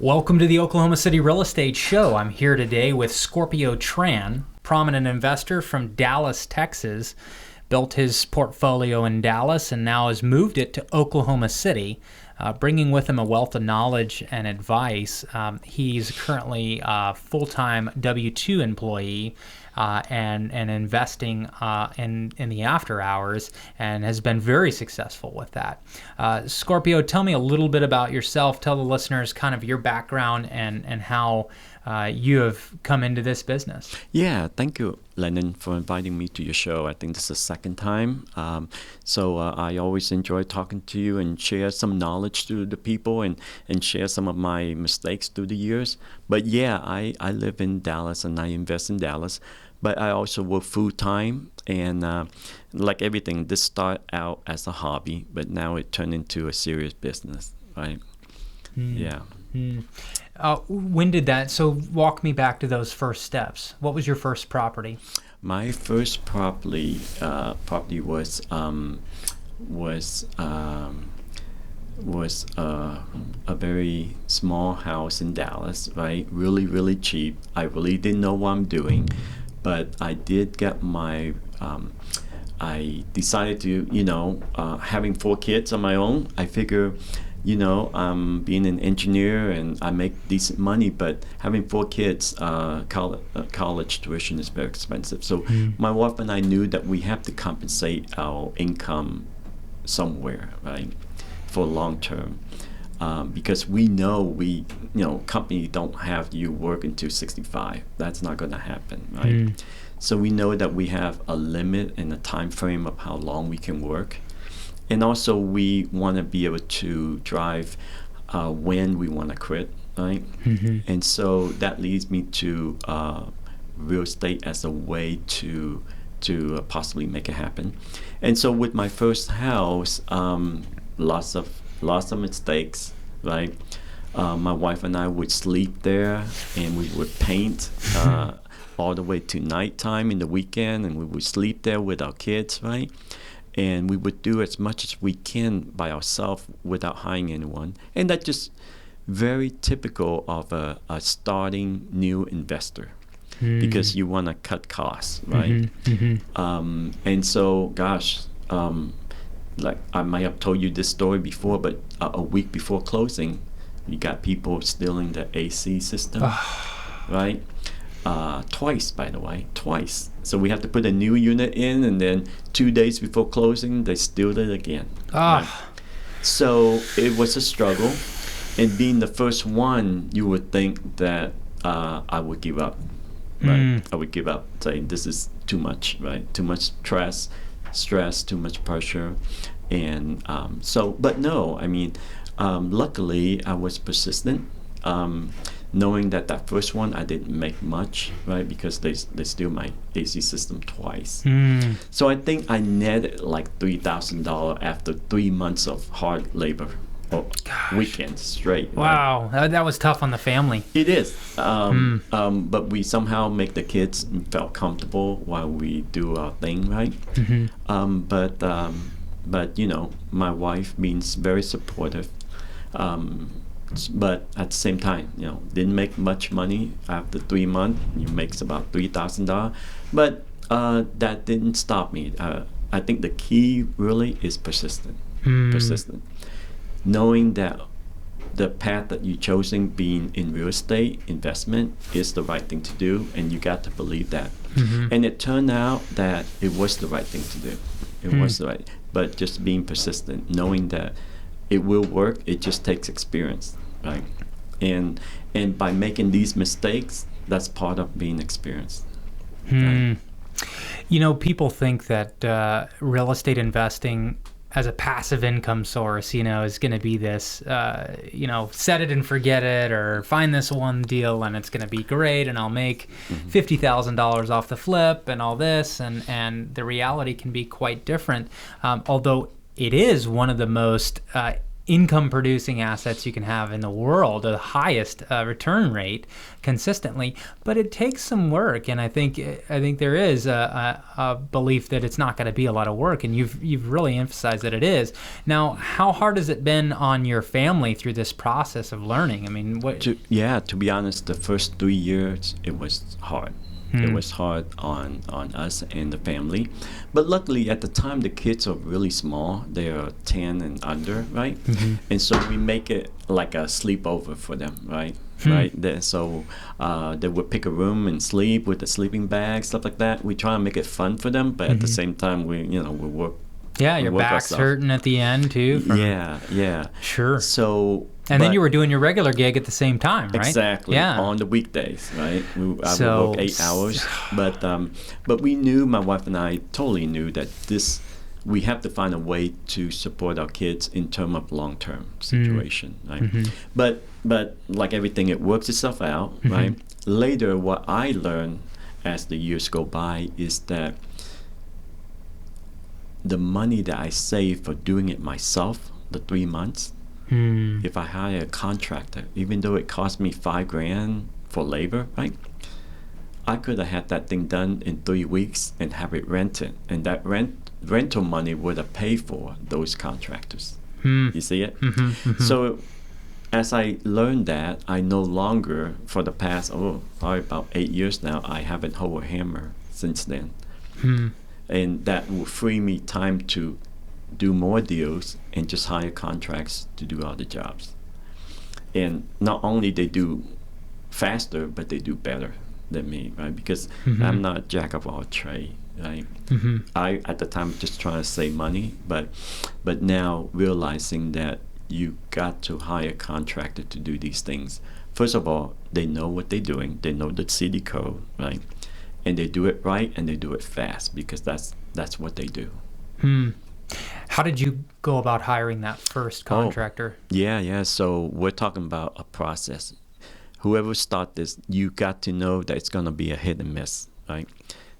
Welcome to the Oklahoma City Real Estate Show. I'm here today with Scorpio Tran, prominent investor from Dallas, Texas. Built his portfolio in Dallas and now has moved it to Oklahoma City, bringing with him a wealth of knowledge and advice. He's currently a full-time W-2 employee and investing in the after hours, and has been very successful with that. Scorpio, tell me a little bit about yourself. Tell the listeners kind of your background and how you have come into this business. Yeah, thank you, Landon, for inviting me to your show. I think this is the second time. So I always enjoy talking to you and share some knowledge to the people and share some of my mistakes through the years. But yeah, I live in Dallas and I invest in Dallas. But I also work full-time, and like everything, this started out as a hobby, but now it turned into a serious business, right? Yeah. When did that, so walk me back to those first steps. What was your first property? My first property was a very small house in Dallas, right? Really, really cheap. I really didn't know what I'm doing, but I did get my, I decided to, having 4 kids on my own, I figure, being an engineer and I make decent money, but having 4 kids, college tuition is very expensive. So my wife and I knew that we have to compensate our income somewhere, right, for long term. Because we know company don't have you work until 65. That's not going to happen, right? So we know that we have a limit and a time frame of how long we can work. And also we want to be able to drive when we want to quit, right? And so that leads me to real estate as a way to possibly make it happen. And so with my first house, lots of mistakes, right? My wife and I would sleep there, and we would paint all the way to nighttime in the weekend, and we would sleep there with our kids, right? And we would do as much as we can by ourselves without hiring anyone. And that's just very typical of a starting new investor, because you want to cut costs, right? And so, gosh, like I might have told you this story before, but a week before closing, you got people stealing the AC system, right? Twice, by the way, twice. So we have to put a new unit in, and then 2 days before closing, they steal it again. Right? So it was a struggle, and being the first one, you would think that I would give up, right? I would give up, saying this is too much, right? Too much stress, too much pressure, and but no, I mean, luckily I was persistent, knowing that first one I didn't make much, right, because they steal my AC system twice. So I think I netted like $3,000 after 3 months of hard labor, or weekends straight. Wow, right? That was tough on the family. It is, but we somehow make the kids feel comfortable while we do our thing, right? But my wife means very supportive. But at the same time, didn't make much money after 3 months. It makes about $3,000, but that didn't stop me. I think the key really is persistent. Knowing that the path that you're choosing, being in real estate investment, is the right thing to do, and you got to believe that. And it turned out that it was the right thing to do. It was the right, but just being persistent, knowing that it will work. It just takes experience, right? And by making these mistakes, that's part of being experienced. Right? People think that real estate investing as a passive income source, is going to be this, set it and forget it, or find this one deal and it's going to be great and I'll make $50,000 off the flip and all this. And the reality can be quite different. Although it is one of the most income producing assets you can have in the world, the highest return rate consistently, but it takes some work, and I think there is a belief that it's not going to be a lot of work, and you've really emphasized that it is. Now, how hard has it been on your family through this process of learning? I mean, to be honest, the first 3 years it was hard. It was hard on us and the family. But luckily, at the time, the kids are really small. They are 10 and under, right? And so we make it like a sleepover for them, right? Right? So they would pick a room and sleep with a sleeping bag, stuff like that. We try and make it fun for them, but at the same time, we work. Yeah, your back's hurting at the end, too. Yeah. Sure. So... And then you were doing your regular gig at the same time, right? Exactly. Yeah. On the weekdays, right? I would work 8 hours, but we knew, my wife and I totally knew that we have to find a way to support our kids in terms of long-term situation, right? But like everything, it works itself out, right? Later, what I learned as the years go by is that the money that I saved for doing it myself, the 3 months. If I hire a contractor, even though it cost me $5,000 for labor, right? I could have had that thing done in 3 weeks and have it rented, and that rental money would have paid for those contractors. You see it? So as I learned that, I no longer, for the past probably about 8 years now, I haven't held a hammer since then, and that will free me time to do more deals and just hire contracts to do all the jobs. And not only they do faster, but they do better than me, right? Because I'm not a jack of all trades, right? I at the time just trying to save money, but now realizing that you got to hire a contractor to do these things. First of all, they know what they're doing. They know the city code, right? And they do it right, and they do it fast, because that's what they do. How did you go about hiring that first contractor? Yeah. So we're talking about a process. Whoever starts this, you got to know that it's going to be a hit and miss, right?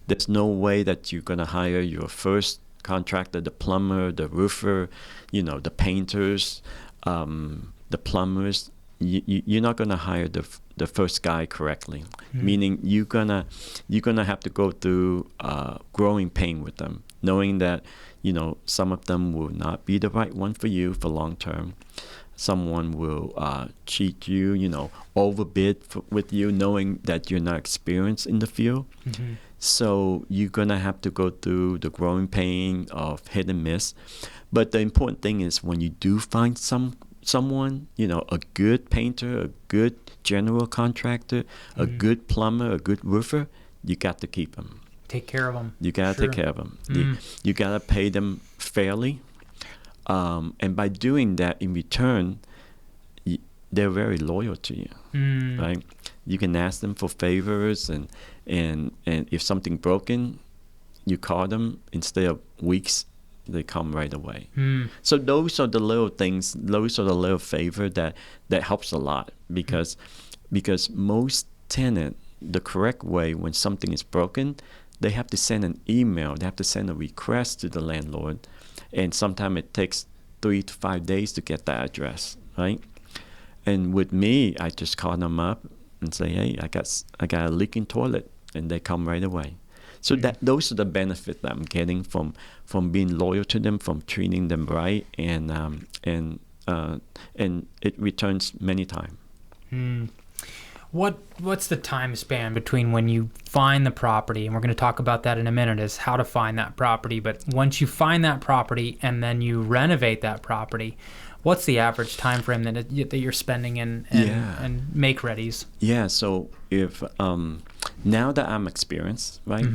There's no way that you're going to hire your first contractor, the plumber, the roofer, the painters, the plumbers. You're not going to hire the first guy correctly. Meaning you're gonna have to go through growing pain with them, knowing that some of them will not be the right one for you for long term. Someone will cheat you, overbid with you, knowing that you're not experienced in the field. So you're gonna have to go through the growing pain of hit and miss. But the important thing is, when you do find someone, a good painter, a good general contractor, a good plumber, a good roofer, you got to keep them. Take care of them. You got to take care of them. You got to pay them fairly. And by doing that, in return, they're very loyal to you, right? You can ask them for favors, and if something broken, you call them. Instead of weeks, they come right away. So those are the little things, those are the little favor that helps a lot, because most tenant, the correct way, when something is broken, they have to send an email, they have to send a request to the landlord, and sometimes it takes 3 to 5 days to get that address, right? And with me, I just call them up and say, hey, I got a leaking toilet, and they come right away. So those are the benefits that I'm getting from being loyal to them, from treating them right, and it returns many times. What's the time span between when you find the property, and we're going to talk about that in a minute, is how to find that property, but once you find that property and then you renovate that property, what's the average time frame that you're spending in and make readies? Yeah, so if now that I'm experienced, right,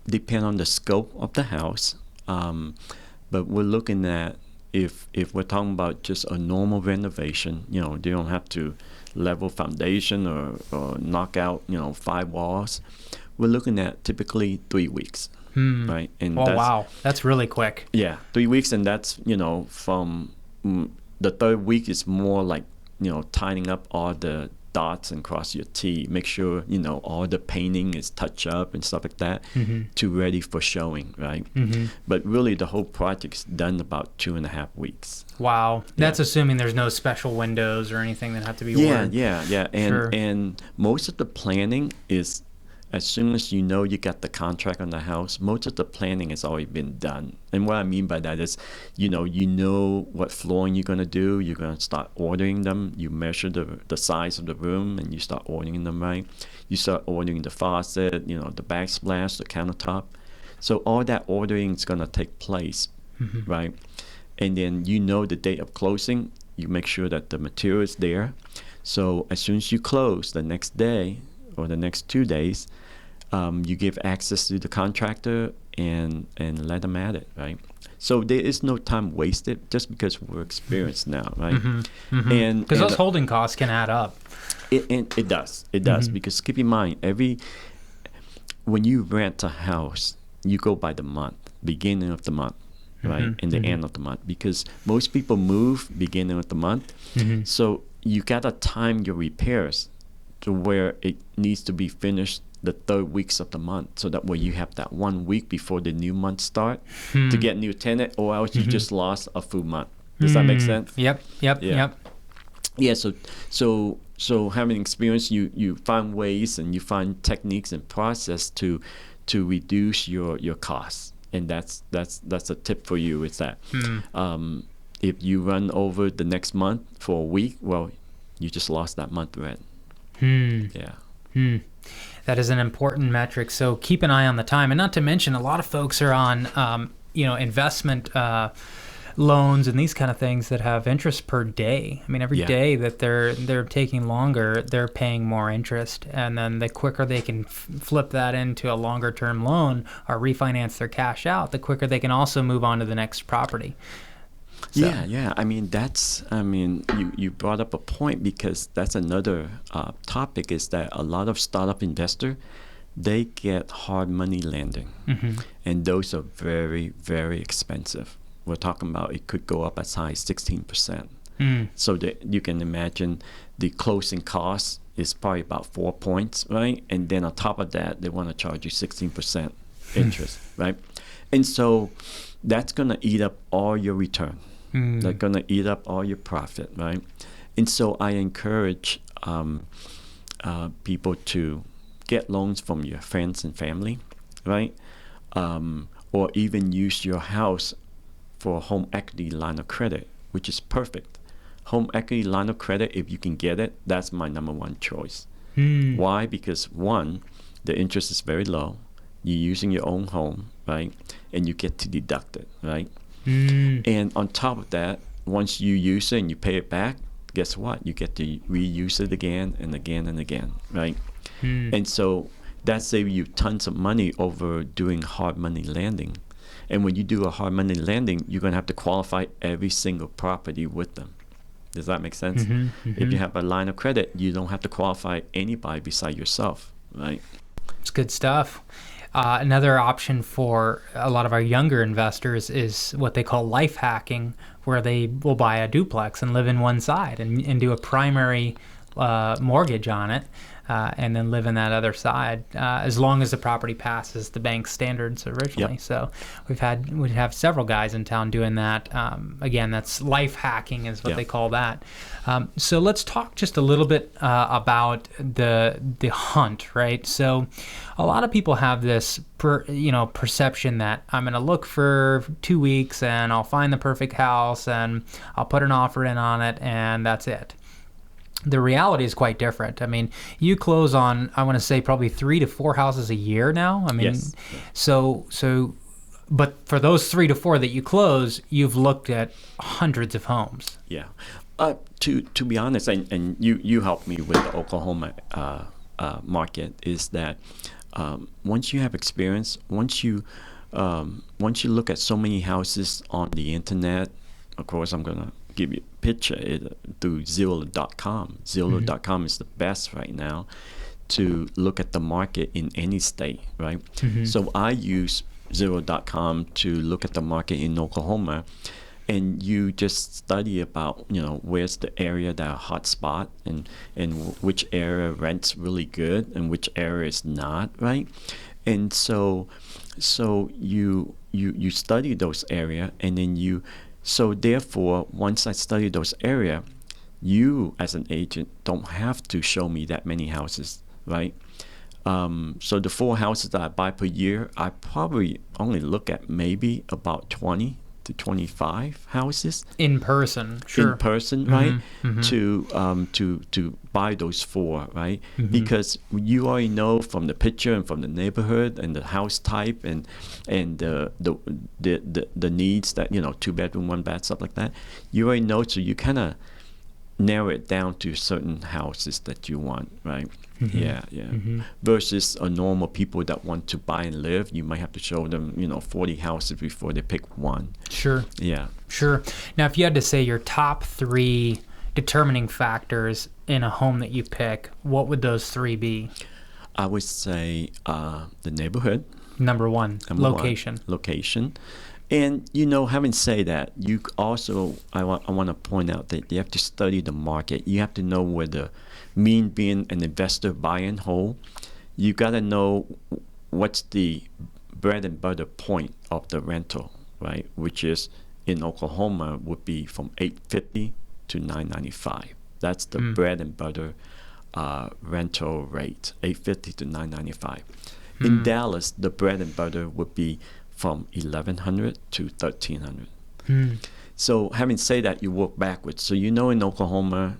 depend on the scope of the house, but we're looking at, if we're talking about just a normal renovation, they don't have to level foundation or knock out, 5 walls. We're looking at typically 3 weeks, right? And wow, that's really quick. Yeah, 3 weeks, and that's from the third week is more like tidying up all the dots and cross your T. Make sure, all the painting is touched up and stuff like that to ready for showing, right? But really, the whole project is done about 2.5 weeks. Wow. That's assuming there's no special windows or anything that have to be ordered. Yeah. And most of the planning is, as soon as you got the contract on the house, most of the planning has already been done. And what I mean by that is, you know what flooring you're going to do. You're going to start ordering them. You measure the size of the room and you start ordering them, right? You start ordering the faucet, the backsplash, the countertop. So all that ordering is going to take place, right? And then the date of closing. You make sure that the material is there. So as soon as you close the next day or the next 2 days, you give access to the contractor and let them at it, right? So there is no time wasted just because we're experienced now, right? And because those holding costs can add up. It does because keep in mind, when you rent a house, you go by the month, beginning of the month, right, and the end of the month, because most people move beginning of the month, so you gotta time your repairs to where it needs to be finished the 3rd weeks of the month, so that way you have that 1 week before the new month start to get new tenant, or else you just lost a full month. Does that make sense? Yep. Yeah. So having experience, you find ways and you find techniques and process to reduce your costs, and that's a tip for you. Is that if you run over the next month for a week, well, you just lost that month rent. That is an important metric. So keep an eye on the time, and not to mention, a lot of folks are on, investment loans and these kind of things that have interest per day. I mean, every day that they're taking longer, they're paying more interest, and then the quicker they can flip that into a longer term loan or refinance their cash out, the quicker they can also move on to the next property. So. Yeah. I mean, you brought up a point, because that's another topic, is that a lot of startup investors, they get hard money lending, and those are very, very expensive. We're talking about it could go up as high as 16%. So that you can imagine the closing cost is probably about 4 points, right? And then on top of that, they want to charge you 16% interest, right? And so that's going to eat up all your return. They're going to eat up all your profit, right? And so I encourage people to get loans from your friends and family, right? Or even use your house for a home equity line of credit, which is perfect. Home equity line of credit, if you can get it, that's my number one choice. Why? Because one, the interest is very low. You're using your own home, right? And you get to deduct it, right? And on top of that, once you use it and you pay it back, guess what? You get to reuse it again and again and again, right? And so that saves you tons of money over doing hard money lending. And when you do a hard money lending, you're going to have to qualify every single property with them. Does that make sense? If you have a line of credit, you don't have to qualify anybody beside yourself, right? It's good stuff. Another option for a lot of our younger investors is what they call life hacking, where they will buy a duplex and live in one side and do a primary mortgage on it, and then live in that other side, as long as the property passes the bank standards originally. So we have several guys in town doing that. Again, that's life hacking is what they call that. So let's talk just a little bit about the hunt, right? So a lot of people have this perception that I'm going to look for 2 weeks and I'll find the perfect house and I'll put an offer in on it and that's it. The reality is quite different. I mean, you close on, I want to say, probably 3 to 4 houses a year now. I mean, but for those 3 to 4 that you close, you've looked at hundreds of homes. Yeah. To be honest, and you helped me with the Oklahoma market, is that once you have experience, once you look at so many houses on the internet, of course, I'm going to give you a picture through Zillow.com. Zillow.com is the best right now to look at the market in any state, right? So I use Zillow.com to look at the market in Oklahoma, and you just study about, where's the area that are hot spot, and which area rents really good and which area is not, right? And so you study those area, and then so therefore, once I study those area, you as an agent don't have to show me that many houses, right? So the 4 houses that I buy per year, I probably only look at maybe about 20 to 25 houses in person, sure. In person, right? To buy those 4, right? Because you already know from the picture and from the neighborhood and the house type and the needs that 2-bedroom, 1-bath, stuff like that. You already know, so you kind of narrow it down to certain houses that you want, right? Yeah. Versus a normal people that want to buy and live, you might have to show them 40 houses before they pick one. Sure. Yeah. Sure. Now, if you had to say your top 3 determining factors in a home that you pick, what would those 3 be? I would say the neighborhood. Number 1, location. Location. And, having said that, you also, I want to point out that you have to study the market. You have to know where being an investor buy and hold, you got to know what's the bread and butter point of the rental, right? Which is, in Oklahoma, would be from $850 to $995. That's the bread and butter rental rate, $850 to $995. In Dallas, the bread and butter would be from $1,100 to $1,300. So having said that, you work backwards. So in Oklahoma,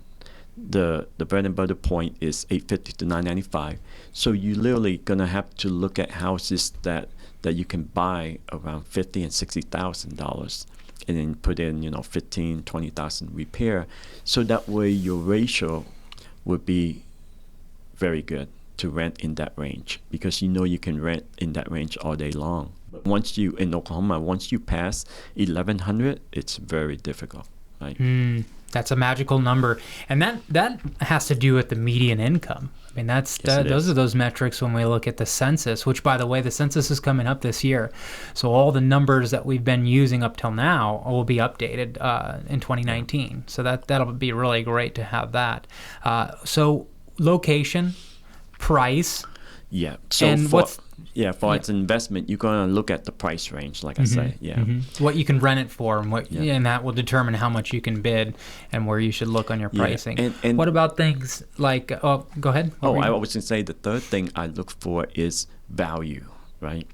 the bread and butter point is $850 to $995. So you literally gonna have to look at houses that you can buy around $50,000 and $60,000, and then put in $15,000, $20,000 repair. So that way your ratio would be very good to rent in that range, because you can rent in that range all day long. But in Oklahoma, once you pass 1,100, it's very difficult, right? That's a magical number, and that has to do with the median income. I mean, those are those metrics when we look at the census, which, by the way, the census is coming up this year. So all the numbers that we've been using up till now will be updated in 2019. So that'll be really great to have that. So location, price. Yeah. So and for its investment, you're going to look at the price range, like I say. Yeah. What you can rent it for, and that will determine how much you can bid and where you should look on your pricing. And what about things like, go ahead. I was going to say the third thing I look for is value, right?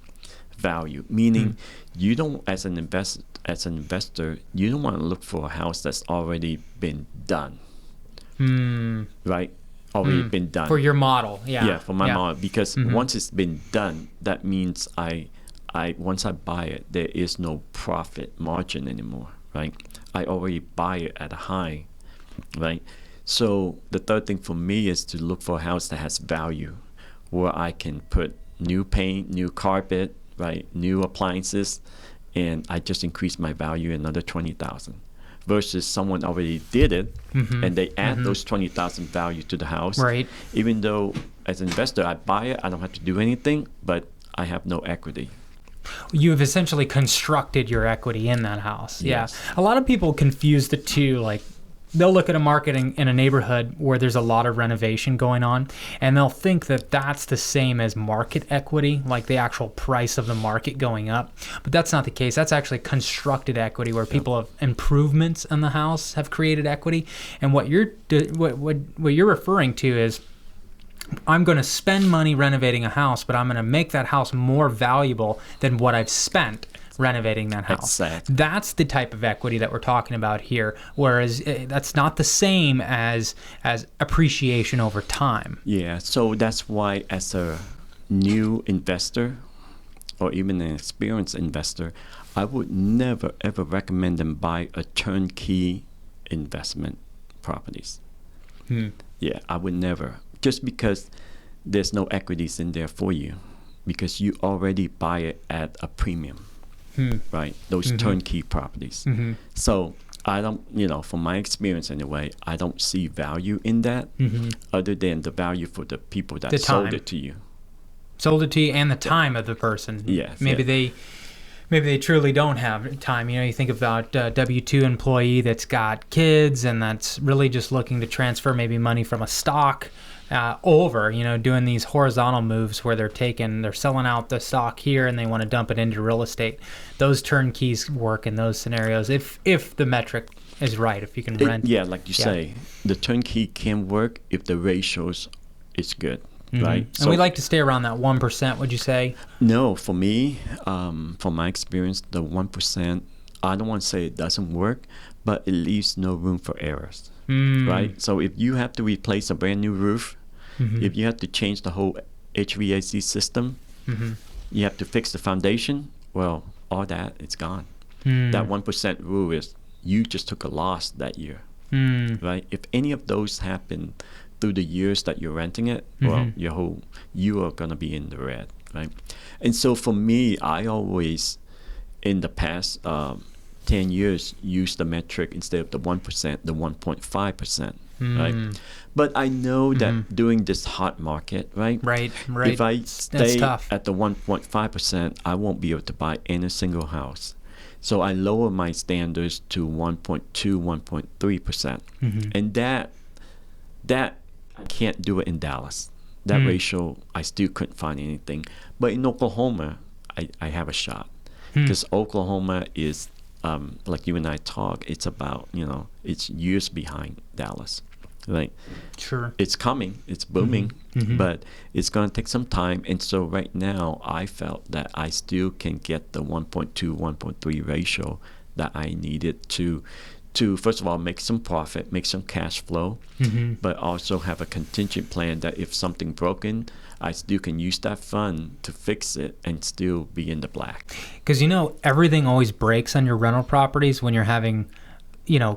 Value, meaning you don't, as an investor, you don't want to look for a house that's already been done, right? Already been done. For your model, for my model, because once it's been done, that means once I buy it, there is no profit margin anymore, right? I already buy it at a high, right? So the third thing for me is to look for a house that has value, where I can put new paint, new carpet, right, new appliances, and I just increase my value another $20,000. Versus someone already did it, and they add those $20,000 value to the house. Right. Even though as an investor I buy it, I don't have to do anything, but I have no equity. You have essentially constructed your equity in that house. Yes. Yeah. A lot of people confuse the two. Like, they'll look at a market in a neighborhood where there's a lot of renovation going on, and they'll think that that's the same as market equity, like the actual price of the market going up. But that's not the case. That's actually constructed equity, where people have improvements in the house have created equity. And what you're referring to is, I'm going to spend money renovating a house, but I'm going to make that house more valuable than what I've spent renovating that house. Exactly. That's the type of equity that we're talking about here, whereas that's not the same as appreciation over time. Yeah, so that's why as a new investor or even an experienced investor, I would never ever recommend them buy a turnkey investment properties. Yeah, I would never, just because there's no equities in there for you, because you already buy it at a premium. Right, those turnkey properties. So I don't, from my experience anyway, I don't see value in that, other than the value for the people that sold it to you. Sold it to you, and the time of the person. Yes. Maybe maybe they truly don't have time. You know, you think about a W-2 employee that's got kids and that's really just looking to transfer maybe money from a stock over, you know, doing these horizontal moves where they're selling out the stock here and they want to dump it into real estate. Those turnkeys work in those scenarios if the metric is right, if you can rent. Yeah, like you say, the turnkey can work if the ratios is good, right? And we like to stay around that 1%, would you say? No, for me, from my experience, the 1%, I don't want to say it doesn't work, but it leaves no room for errors, right? So if you have to replace a brand new roof, if you have to change the whole HVAC system, you have to fix the foundation, well, all that, it's gone. That 1% rule is you just took a loss that year, right? If any of those happen through the years that you're renting it, well, you are going to be in the red, right? And so for me, I always, in the past 10 years, use the metric instead of the 1%, the 1.5%, right? But I know that during this hot market, right? Right. If I stay at the 1.5%, I won't be able to buy any single house. So I lower my standards to 1.2, 1.3%. And that I can't do it in Dallas. That ratio, I still couldn't find anything. But in Oklahoma, I have a shot. Because Oklahoma is, like you and I talk, it's about, it's years behind Dallas. Right? Sure. It's coming. It's booming. But it's going to take some time. And so right now, I felt that I still can get the 1.2, 1.3 ratio that I needed to first of all, make some profit, make some cash flow, but also have a contingent plan that if something broken, I still can use that fund to fix it and still be in the black. Because, everything always breaks on your rental properties when you're having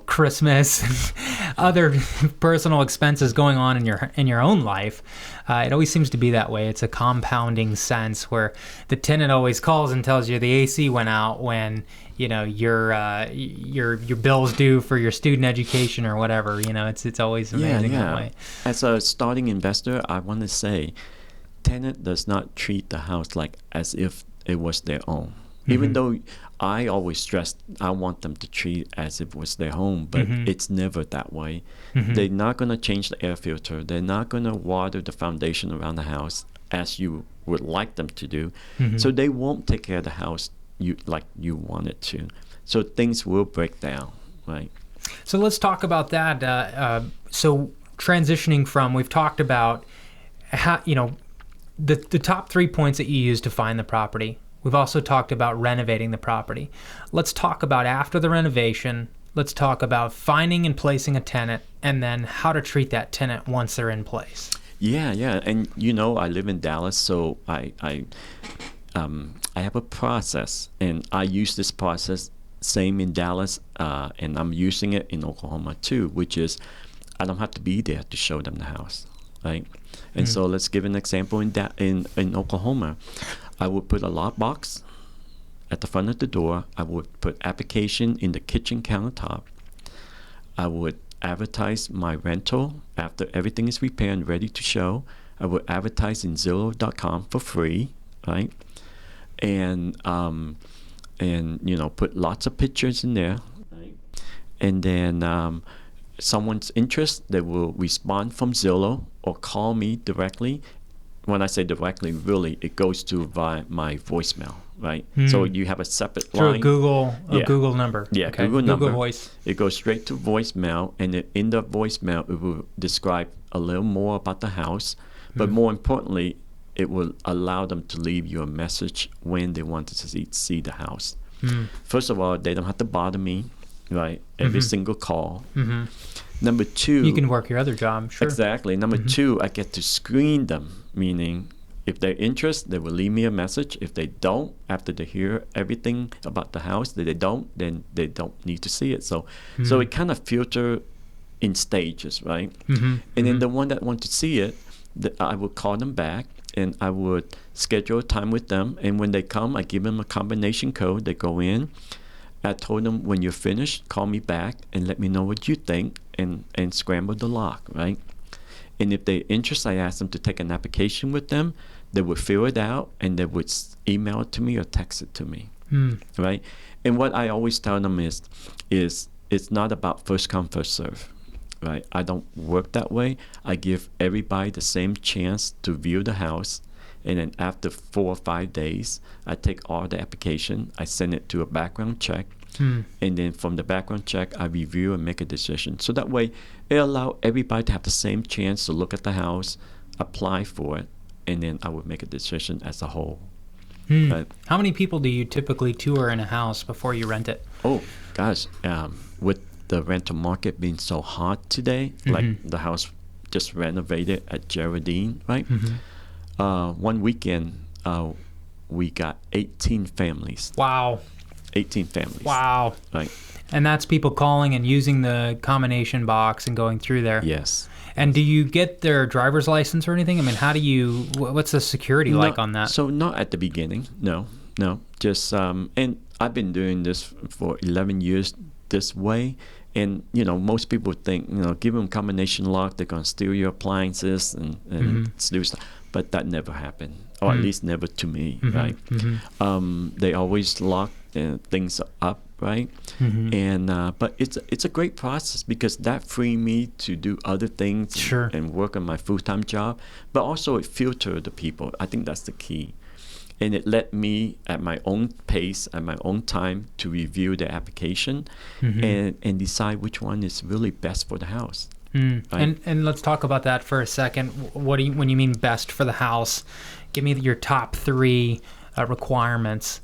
Christmas, other personal expenses going on in your own life. It always seems to be that way. It's a compounding sense where the tenant always calls and tells you the AC went out when your bill's due for your student education or whatever. It's always amazing that way. As a starting investor, I want to say, tenant does not treat the house like as if it was their own. Even though I always stress I want them to treat it as if it was their home, but it's never that way. They're not going to change the air filter. They're not going to water the foundation around the house as you would like them to do. So they won't take care of the house like you want it to. So things will break down, right? So let's talk about that. So transitioning from, we've talked about how, the top 3 points that you use to find the property. We've also talked about renovating the property. Let's talk about after the renovation. Let's talk about finding and placing a tenant, and then how to treat that tenant once they're in place. Yeah. And I live in Dallas, so I have a process, and I use this process same in Dallas, and I'm using it in Oklahoma too, which is I don't have to be there to show them the house, right? And so let's give an example in Oklahoma. I would put a lockbox at the front of the door. I would put application in the kitchen countertop. I would advertise my rental after everything is repaired and ready to show. I would advertise in Zillow.com for free, right? And put lots of pictures in there, right? And then someone's interest, they will respond from Zillow or call me directly. When I say directly, really, it goes to via my voicemail, right? So you have a separate line. Through Google number. Yeah, okay. Google number. Google Voice. It goes straight to voicemail, and in the voicemail, it will describe a little more about the house. But more importantly, it will allow them to leave you a message when they want to see the house. First of all, they don't have to bother me, right? Every single call. Number two, you can work your other job, sure. Exactly. Number two, I get to screen them, meaning if they're interested, they will leave me a message. If they don't, after they hear everything about the house, that they don't, then they don't need to see it. So it kind of filter in stages, right? And then the one that want to see it, I would call them back, and I would schedule a time with them. And when they come, I give them a combination code. They go in. I told them, when you're finished, call me back and let me know what you think, and scramble the lock, right? And if they're interested, I ask them to take an application with them. They would fill it out, and they would email it to me or text it to me. right? And what I always tell them is it's not about first come, first serve, right? I don't work that way. I give everybody the same chance to view the house. And then after 4 or 5 days, I take all the application, I send it to a background check. And then from the background check, I review and make a decision. So that way, it allows everybody to have the same chance to look at the house, apply for it, and then I would make a decision as a whole. How many people do you typically tour in a house before you rent it? Oh, gosh. With the rental market being so hot today, like the house just renovated at Geraldine, right? One weekend, we got 18 families. Wow. 18 families. Wow. Right. And that's people calling and using the combination box and going through there. Yes. And do you get their driver's license or anything? I mean, what's the security like on that? So not at the beginning. No. Just, and I've been doing this for 11 years this way. And, most people think, give them combination lock, they're going to steal your appliances and steal stuff. But that never happened, or at least never to me, right? They always lock things up, right? And but it's a great process because that freed me to do other things and work on my full-time job. But also it filtered the people. I think that's the key. And it let me, at my own pace, at my own time, to review the application and decide which one is really best for the house. Right? And let's talk about that for a second. When you mean best for the house, give me your top 3 requirements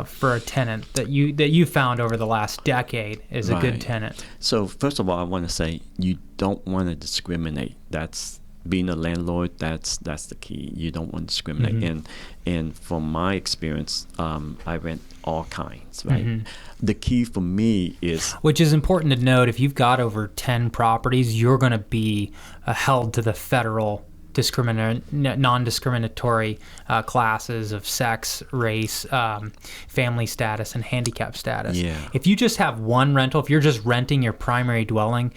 for a tenant that you found over the last decade is a good tenant. So first of all, I want to say you don't want to discriminate. That's being a landlord. That's the key. You don't want to discriminate. And from my experience, I rent all kinds. Right. The key for me is, which is important to note. If you've got over 10 properties, you're going to be held to the federal non-discriminatory classes of sex, race, family status, and handicap status. If you just have one rental, if you're just renting your primary dwelling,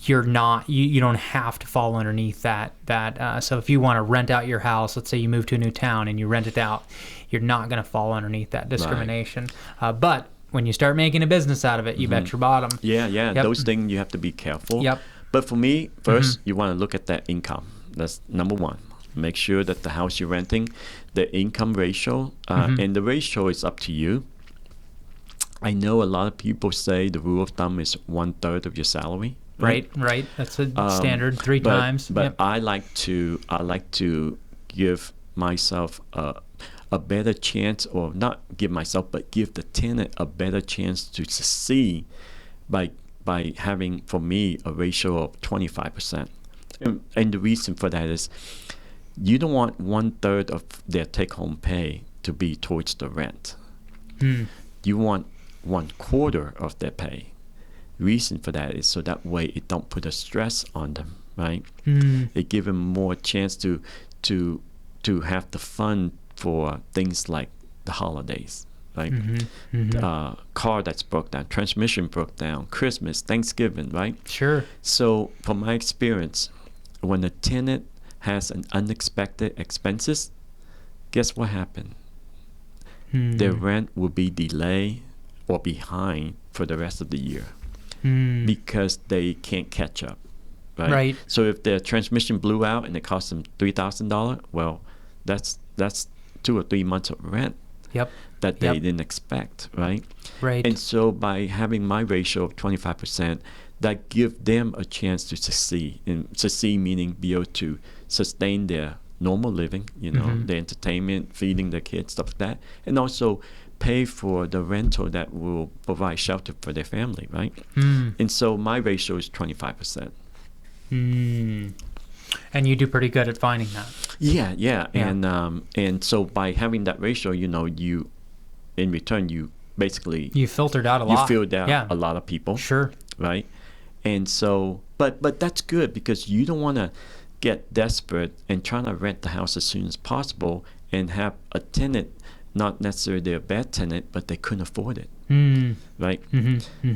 you're not. You don't have to fall underneath that. So if you want to rent out your house, let's say you move to a new town and you rent it out, you're not going to fall underneath that discrimination. But when you start making a business out of it, you bet your bottom. Yep. Those things you have to be careful. Yep. But for me, first, you want to look at that income. That's number one. Make sure that the house you're renting, the income ratio, and the ratio is up to you. I know a lot of people say the rule of thumb is 1/3 of your salary. Right. That's a standard 3 times. But I like to give myself a better chance, or not give myself, but give the tenant a better chance to succeed by having, for me, a ratio of 25%. And the reason for that is you don't want 1/3 of their take-home pay to be towards the rent. You want 1/4 of their pay. Reason for that is so that way it don't put a stress on them, right? It give them more chance to have the fun for things like the holidays, right? Car that's broke down, transmission broke down, Christmas, Thanksgiving, right? Sure. So from my experience, when a tenant has an unexpected expenses, guess what happened? Their rent will be delayed or behind for the rest of the year because they can't catch up, right? So if their transmission blew out and it cost them $3,000, well, that's 2 or 3 months of rent that they didn't expect, right? And so by having my ratio of 25%, that give them a chance to succeed. And succeed meaning be able to sustain their normal living, their entertainment, feeding their kids, stuff like that, and also pay for the rental that will provide shelter for their family, right? And so my ratio is 25%. And you do pretty good at finding that. Yeah. And so by having that ratio, you in return you basically filtered out a lot. You filtered out a lot of people. Sure. Right. And so, but that's good because you don't want to get desperate and trying to rent the house as soon as possible and have a tenant, not necessarily a bad tenant, but they couldn't afford it. Right?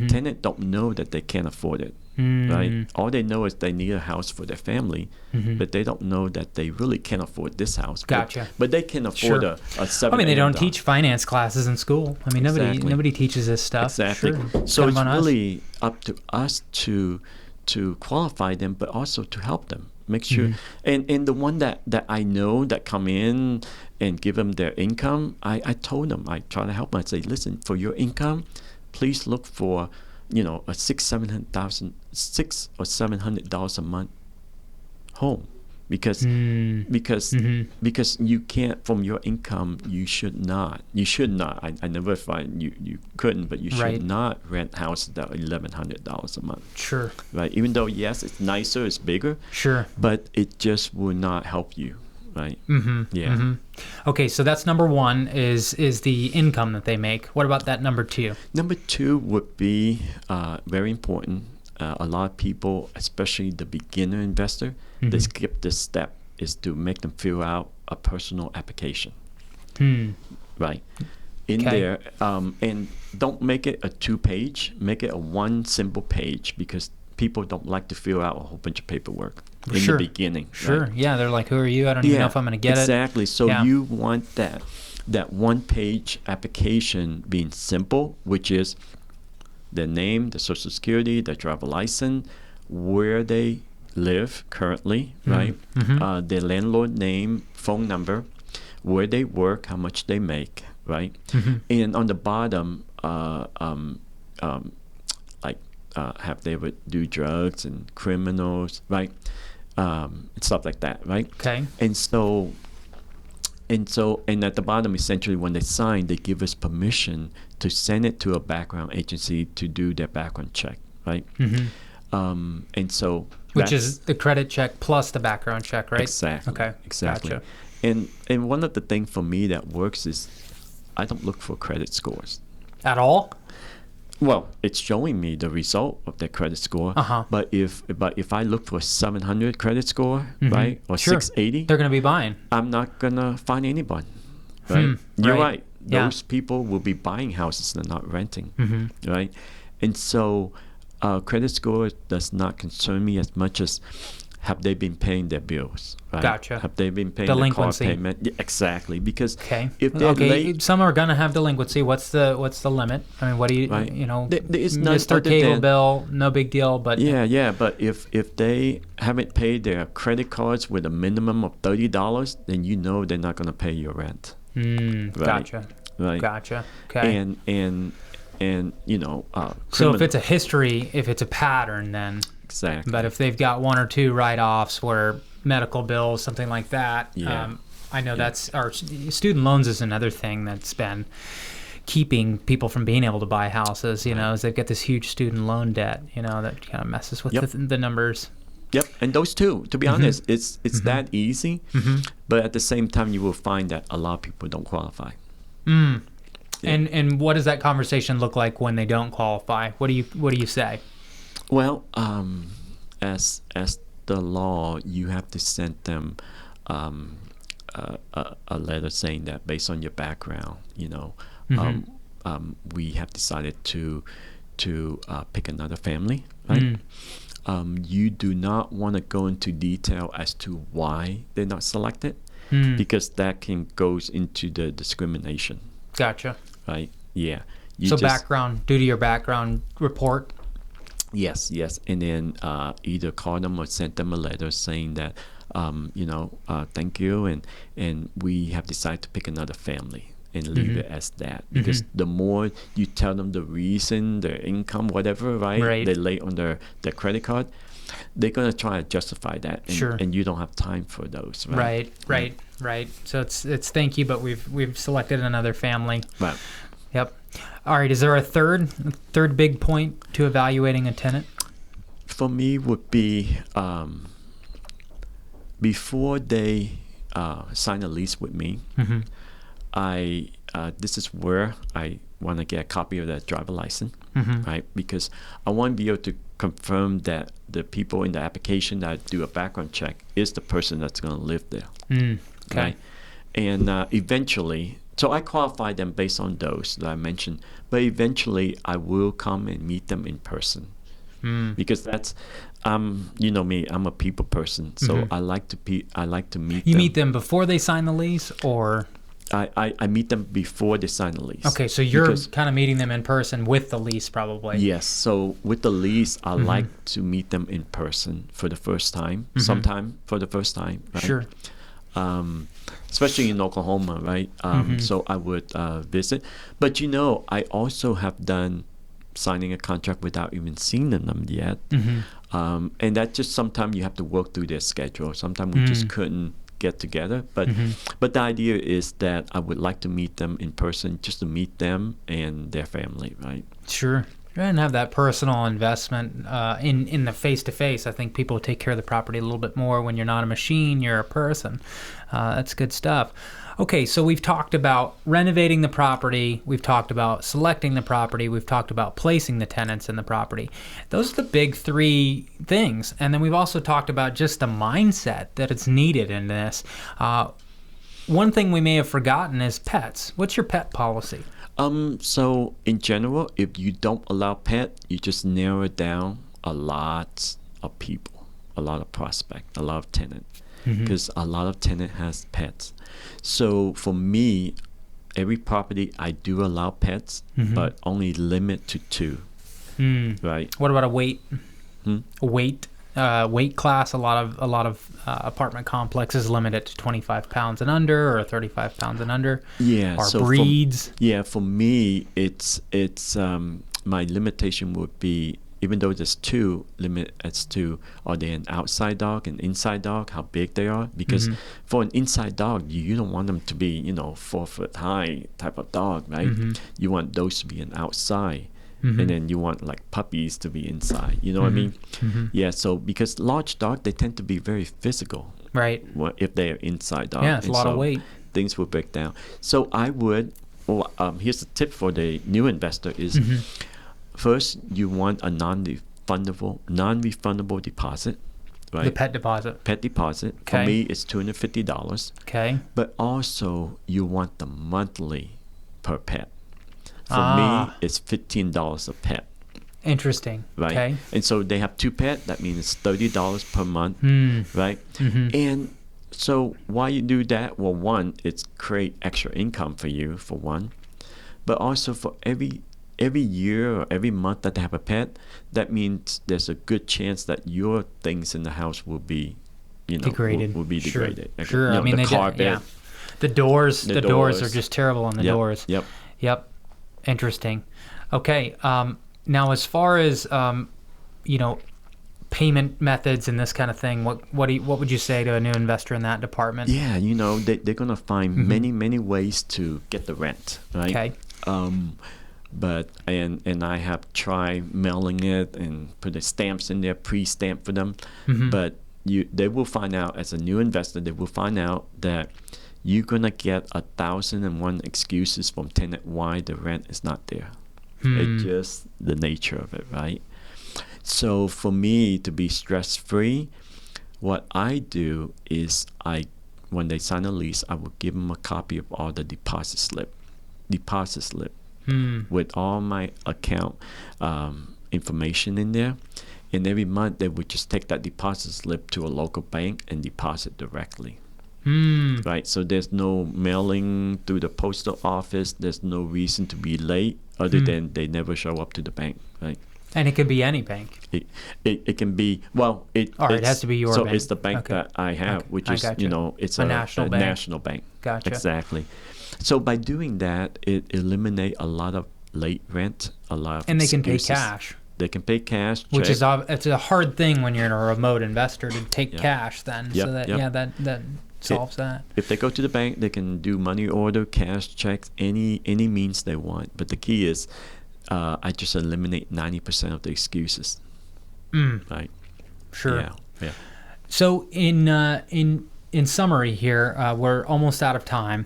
Tenant don't know that they can't afford it. right? All they know is they need a house for their family, but they don't know that they really can't afford this house. Gotcha. But they can afford a $7,000. I mean, they don't teach finance classes in school. I mean, nobody teaches this stuff. Exactly. Sure. So it's really up to us to qualify them, but also to help them. Make sure. And the one that I know that come in and give them their income, I told them, I try to help them. I say, listen, for your income, please look for, a $600 or $700 a month home, because you can't, from your income, you should not. I never find you couldn't, but you should not rent houses that are $1,100 a month. Sure. Right. Even though yes, it's nicer, it's bigger. Sure. But it just will not help you. Right. Yeah. Okay, so that's number one is the income that they make. What about that number two? Number two would be very important. A lot of people, especially the beginner investor, they skip this step, is to make them fill out a personal application. Right. In there, and don't make it a 2-page. Make it a one simple page, because people don't like to fill out a whole bunch of paperwork in the beginning. Sure. Right? Yeah, they're like, who are you? I don't even know if I'm going to get exactly. So you want that 1-page application being simple, which is their name, the social security, their driver license, where they live currently, right? Their landlord name, phone number, where they work, how much they make, right? And on the bottom, have they would do drugs and criminals, right? Stuff like that, right? Okay. And at the bottom, essentially, when they sign, they give us permission to send it to a background agency to do their background check, right? And so, which is the credit check plus the background check, right? Exactly. Okay. Exactly. Gotcha. And one of the things for me that works is I don't look for credit scores at all. Well, it's showing me the result of their credit score. But if I look for 700 credit score, right, or 680, they're going to be buying. I'm not gonna find anyone. Right? You're right. Those people will be buying houses and not renting. Right? And so, credit score does not concern me as much as have they been paying their bills? Right? Gotcha. Have they been paying delinquency. their car payment? Yeah, exactly. Because if they're late, some are gonna have delinquency. What's the limit? I mean, what do you Mr. Cable bill, no big deal. But But if they haven't paid their credit cards with a minimum of $30, then you know they're not gonna pay your rent. Right? Gotcha. Right. Gotcha. Okay. And so if it's a history, if it's a pattern, then. Exactly. But if they've got one or two write-offs where medical bills, something like that, I know that's our student loans is another thing that's been keeping people from being able to buy houses. Is they've got this huge student loan debt. That kind of messes with the numbers. Yep, and those two, to be honest, it's that easy. But at the same time, you will find that a lot of people don't qualify. Yeah. And what does that conversation look like when they don't qualify? What do you say? Well, as the law, you have to send them a letter saying that based on your background, we have decided to pick another family, right? You do not want to go into detail as to why they're not selected, because that goes into the discrimination. Gotcha. Right? Yeah. Background, due to your background report. Yes, and then either call them or send them a letter saying that, thank you, and we have decided to pick another family and leave it as that. Because the more you tell them the reason, their income, whatever, right? They lay on their credit card, they're going to try to justify that. And you don't have time for those. Right. So it's thank you, but we've selected another family. Right. Yep. All right. Is there a third big point to evaluating a tenant? For me, would be before they sign a lease with me. This is where I want to get a copy of that driver license, right? Because I want to be able to confirm that the people in the application that do a background check is the person that's going to live there. Okay. Right? And eventually. So I qualify them based on those that I mentioned, but eventually I will come and meet them in person. because that's you know me, I'm a people person, so I like to meet You them. meet them before they sign the lease, or I meet them before they sign the lease. okay, so you're kind of meeting them in person with the lease, probably. Yes. So with the lease, I like to meet them in person for the first time. Sometime for the first time. Right? Sure. Especially in Oklahoma, right? So I would visit. But you know, I also have done signing a contract without even seeing them yet. And that just sometimes you have to work through their schedule. Sometimes we just couldn't get together. But the idea is that I would like to meet them in person, just to meet them and their family, right? Sure. And have that personal investment in the face-to-face. I think people take care of the property a little bit more when you're not a machine, you're a person. That's good stuff. Okay, so we've talked about renovating the property. We've talked about selecting the property. We've talked about placing the tenants in the property. Those are the big three things. And then we've also talked about just the mindset that it's needed in this. One thing we may have forgotten is pets. What's your pet policy? So in general, if you don't allow pet, you just narrow it down a lot of people, a lot of prospect, a lot of tenant, because a lot of tenant has pets. So for me, every property I do allow pets, but only limit to 2, right? What about a weight? A weight class. A lot of apartment complexes limit it to 25 pounds and under, or 35 pounds and under. Yeah. Or so breeds. For me, it's my limitation would be, even though there's 2, limit as to, are they an outside dog, an inside dog, how big they are? Because for an inside dog, you don't want them to be 4 foot high type of dog, right? You want those to be an outside. And then you want like puppies to be inside. You know what I mean? Yeah. So because large dogs, they tend to be very physical. Right. If they're inside dogs. Yeah, it's a lot of weight. Things will break down. So I would. Here's a tip for the new investor: is first you want a non-refundable deposit. Right. The pet deposit. Pet deposit. Okay. For me, it's $250. Okay. But also you want the monthly per pet. For me, it's $15 a pet. Interesting. Right. Okay. And so they have 2 pets. That means it's $30 per month. Right. And so why you do that? Well, one, it's create extra income for you, for one. But also for every year or every month that they have a pet, that means there's a good chance that your things in the house will be, degraded. Will be degraded. Sure. I mean, the the carpet. The doors are just terrible on the doors. Yep. Interesting. Okay. Now, as far as payment methods and this kind of thing, what would you say to a new investor in that department? Yeah, they're gonna find many ways to get the rent, right? Okay. But I have tried mailing it and put the stamps in there, pre-stamp for them. But they will find out, as a new investor, they will find out that you're gonna get 1,001 excuses from tenant why the rent is not there. It's just the nature of it, right? So for me to be stress-free, what I do is when they sign a lease, I will give them a copy of all the deposit slip with all my account information in there. And every month they would just take that deposit slip to a local bank and deposit directly. Right, so there's no mailing through the postal office. There's no reason to be late other than they never show up to the bank, right? And it could be any bank. It can be, well, it has to be your bank. So it's the bank that I have, which is, it's a national bank. National bank. Gotcha. Exactly. So by doing that, it eliminates a lot of late rent, a lot of and they excuses. Can pay cash. They can pay cash, which is it's a hard thing when you're a remote investor to take cash. Then so that solves that. If they go to the bank, they can do money order, cash, checks, any means they want. But the key is, I just eliminate 90% of the excuses. Right. Sure. Yeah. So in summary here, we're almost out of time.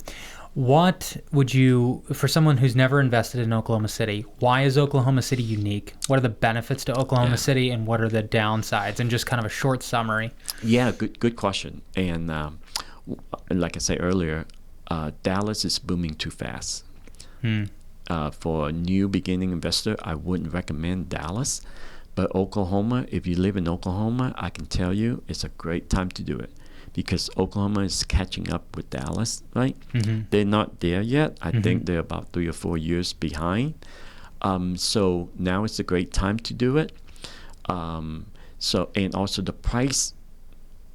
What would you, for someone who's never invested in Oklahoma City, why is Oklahoma City unique? What are the benefits to Oklahoma City, and what are the downsides? And just kind of a short summary. Yeah, good question. And like I said earlier, Dallas is booming too fast. For a new beginning investor, I wouldn't recommend Dallas. But Oklahoma, if you live in Oklahoma, I can tell you it's a great time to do it because Oklahoma is catching up with Dallas, right? They're not there yet. I think they're about 3 or 4 years behind. So now it's a great time to do it. And also the price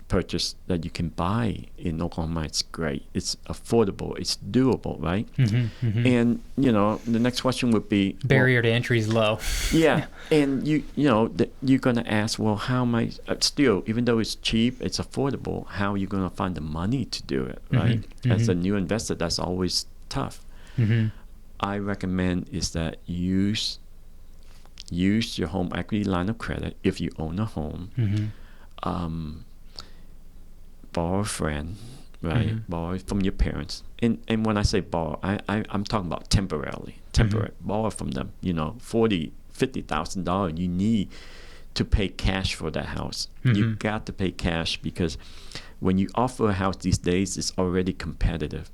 purchase that you can buy in Oklahoma, it's great. It's affordable. It's doable, right? And the next question would be barrier to entry is low. Yeah, and you're gonna ask, well, how am I still, even though it's cheap, it's affordable? How are you gonna find the money to do it, right? As a new investor, that's always tough. I recommend is that use your home equity line of credit if you own a home. Borrow a friend, right? Borrow from your parents. And when I say borrow, I'm talking about temporary. Borrow from them. $40,000, $50,000 you need to pay cash for that house. You got to pay cash because when you offer a house these days, it's already competitive.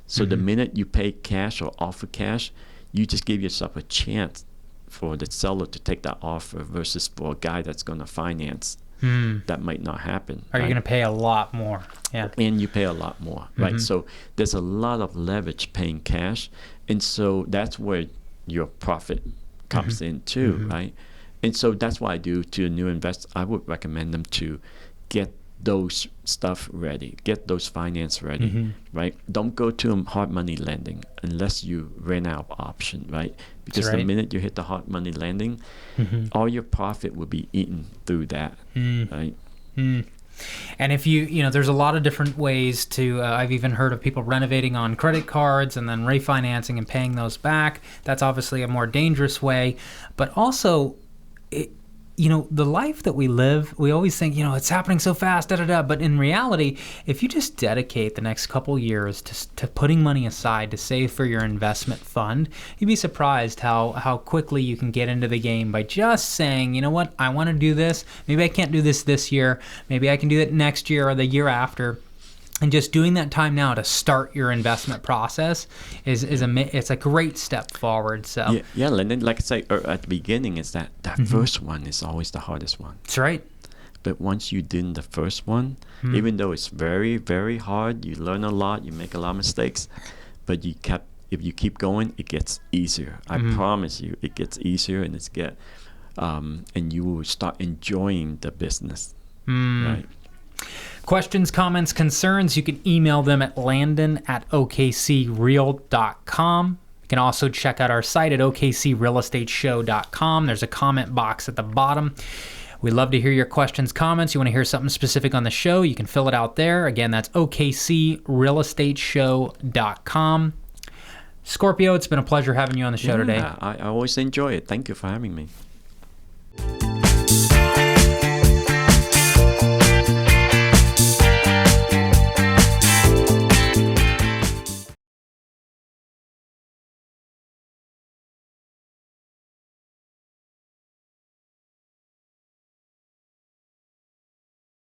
So the minute you pay cash or offer cash, you just give yourself a chance for the seller to take that offer versus for a guy that's going to finance. That might not happen. Are you going to pay a lot more? Yeah. And you pay a lot more, right? So there's a lot of leverage paying cash. And so that's where your profit comes in too, right? And so that's why I do to a new investor. I would recommend them to get those stuff ready, get those finance ready, right? Don't go to hard money lending unless you ran out of option, right? Because the minute you hit the hard money lending, all your profit will be eaten through that, right? And if there's a lot of different ways to, I've even heard of people renovating on credit cards and then refinancing and paying those back. That's obviously a more dangerous way, but also the life that we live, we always think, it's happening so fast, but in reality, if you just dedicate the next couple years to putting money aside to save for your investment fund, you'd be surprised how quickly you can get into the game by just saying, you know what, I want to do this. Maybe I can't do this year. Maybe I can do it next year or the year after. And just doing that time now to start your investment process it's a great step forward. So yeah, Landon, like I say at the beginning, is that first one is always the hardest one. That's right. But once you did the first one, even though it's very, very hard, you learn a lot, you make a lot of mistakes, but if you keep going, it gets easier. I promise you, it gets easier, and and you will start enjoying the business, right? Questions, comments, concerns, you can email them at landon@okcreal.com. You can also check out our site at okcrealestateshow.com. There's a comment box at the bottom. We'd love to hear your questions, comments. You want to hear something specific on the show, you can fill it out there. Again, that's okcrealestateshow.com. Scorpio, it's been a pleasure having you on the show today. I always enjoy it. Thank you for having me.